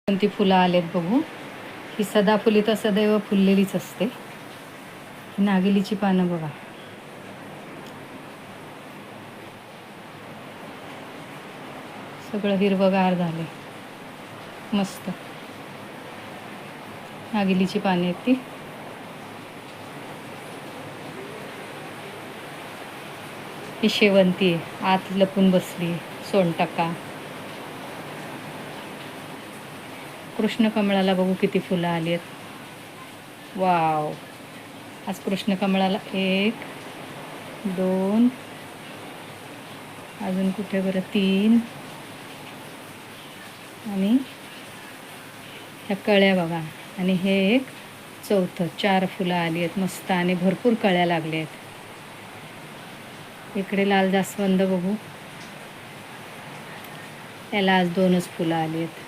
कोणती फुलं आलेत बघू. ही सदाफुली तर सदैव फुललेलीच असते. ही नागिलीची पानं बघा. सगळं हिरवगार झाले, मस्त. नागिलीची पाने आहेत ती. ही शेवंती आहे, आत लपून बसली, सोनटक्का. कृष्णकमळाला बघू किती फुलं आली आहेत. वाव, आज कृष्णकमळाला 1 2 अजून कुठे बरं 3 आणि ह्या कळ्या बघा. आणि हे एक चौथं, 4 फुलं आली आहेत मस्त. आणि भरपूर कळ्या लागल्या आहेत. इकडे लाल जास्वंद बघू, याला आज 2च फुलं आली आहेत.